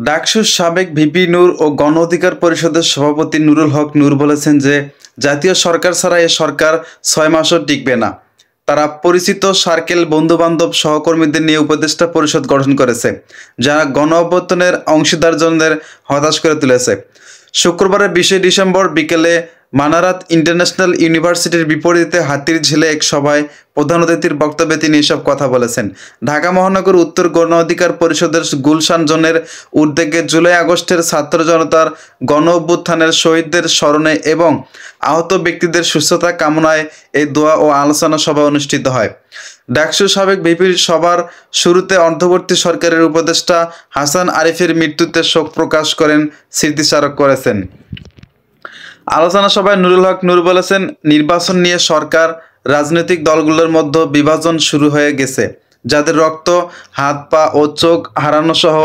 ডাকসুর সাবেক ভিপি নূর ও গণ অধিকার পরিষদের সভাপতি নুরুল হক নূর বলেছেন যে জাতীয় সরকার ছাড়া এ সরকার ৬ মাসও টিকবে না। তারা পরিচিত সার্কেল বন্ধুবান্ধব সহকর্মীদের নিয়ে উপদেষ্টা পরিষদ গঠন করেছে, যারা গণ অভ্যুত্থানের অংশীদারজনদের হতাশ করে তুলেছে। শুক্রবারের ২০ ডিসেম্বর বিকেলে মানারাত ইন্টারন্যাশনাল ইউনিভার্সিটির বিপরীতে হাতিরঝিলে এক সভায় প্রধান অতিথির বক্তব্যে তিনি এসব কথা বলেছেন। ঢাকা মহানগর উত্তর গণ অধিকার পরিষদের গুলশান জোনের উদ্যোগে জুলাই আগস্টের ছাত্র জনতার গণ অভ্যুত্থানের শহীদদের স্মরণে এবং আহত ব্যক্তিদের সুস্থতা কামনায় এই দোয়া ও আলোচনা সভা অনুষ্ঠিত হয়। ডাকসু সাবেক ভিপির সভার শুরুতে অন্তর্বর্তী সরকারের উপদেষ্টা হাসান আরিফের মৃত্যুতে শোক প্রকাশ করেন, স্মৃতিচারক করেছেন। আলোচনা সভায় নুরুল হক নূর বলেছেন, নির্বাচন নিয়ে সরকার রাজনৈতিক দলগুলোর মধ্যে বিভাজন শুরু হয়ে গেছে। যাদের রক্ত, হাত পা ও চোখ হারানো সহ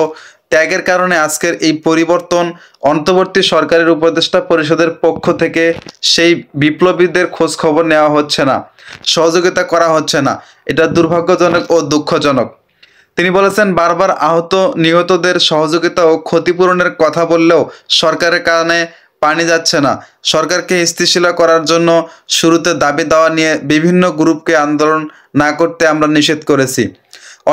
ত্যাগের কারণে আজকের এই পরিবর্তন, অন্তর্বর্তী সরকারের উপদেষ্টা পরিষদের পক্ষ থেকে সেই বিপ্লবীদের খোঁজ খবর নেওয়া হচ্ছে না, সহযোগিতা করা হচ্ছে না। এটা দুর্ভাগ্যজনক ও দুঃখজনক। তিনি বলেছেন, বারবার আহত নিহতদের সহযোগিতা ও ক্ষতিপূরণের কথা বললেও সরকারের কানে পানি যাচ্ছে না। সরকারকে স্থিতিশীল করার জন্য শুরুতে দাবি দেওয়া নিয়ে বিভিন্ন গ্রুপকে আন্দোলন না করতে আমরা নিষেধ করেছি,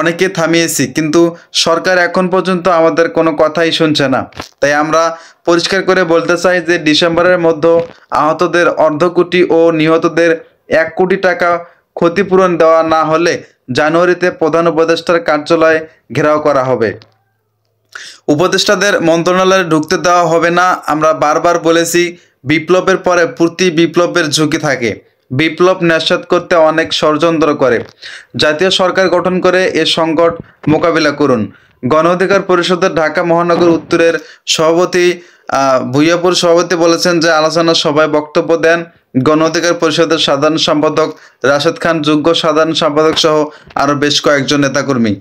অনেকে থামিয়েছি, কিন্তু সরকার এখন পর্যন্ত আমাদের কোনো কথাই শুনছে না। তাই আমরা পরিষ্কার করে বলতে চাই যে ডিসেম্বরের মধ্যে আহতদের অর্ধকোটি ও নিহতদের ১ কোটি টাকা ক্ষতিপূরণ দেওয়া না হলে জানুয়ারিতে প্রধান উপদেষ্টার কার্যালয় ঘেরাও করা হবে। উপদেষ্টাদের মন্ত্রণালয়ে ঢুকতে দেওয়া হবে না। আমরা বারবার বলেছি, বিপ্লবের পরে প্রতি বিপ্লবের ঝুঁকি থাকে। বিপ্লব নস্যাৎ করতে অনেক ষড়যন্ত্র করে। জাতীয় সরকার গঠন করে এ সংকট মোকাবিলা করুন। গণ অধিকার পরিষদের ঢাকা মহানগর উত্তরের সভাপতি ভূঁইয়াপুর সভাপতি বলেছেন যে আলোচনা সভায় বক্তব্য দেন গণ অধিকার পরিষদের সাধারণ সম্পাদক রাশেদ খান, যুগ্ম সাধারণ সম্পাদক সহ আরও বেশ কয়েকজন নেতাকর্মী।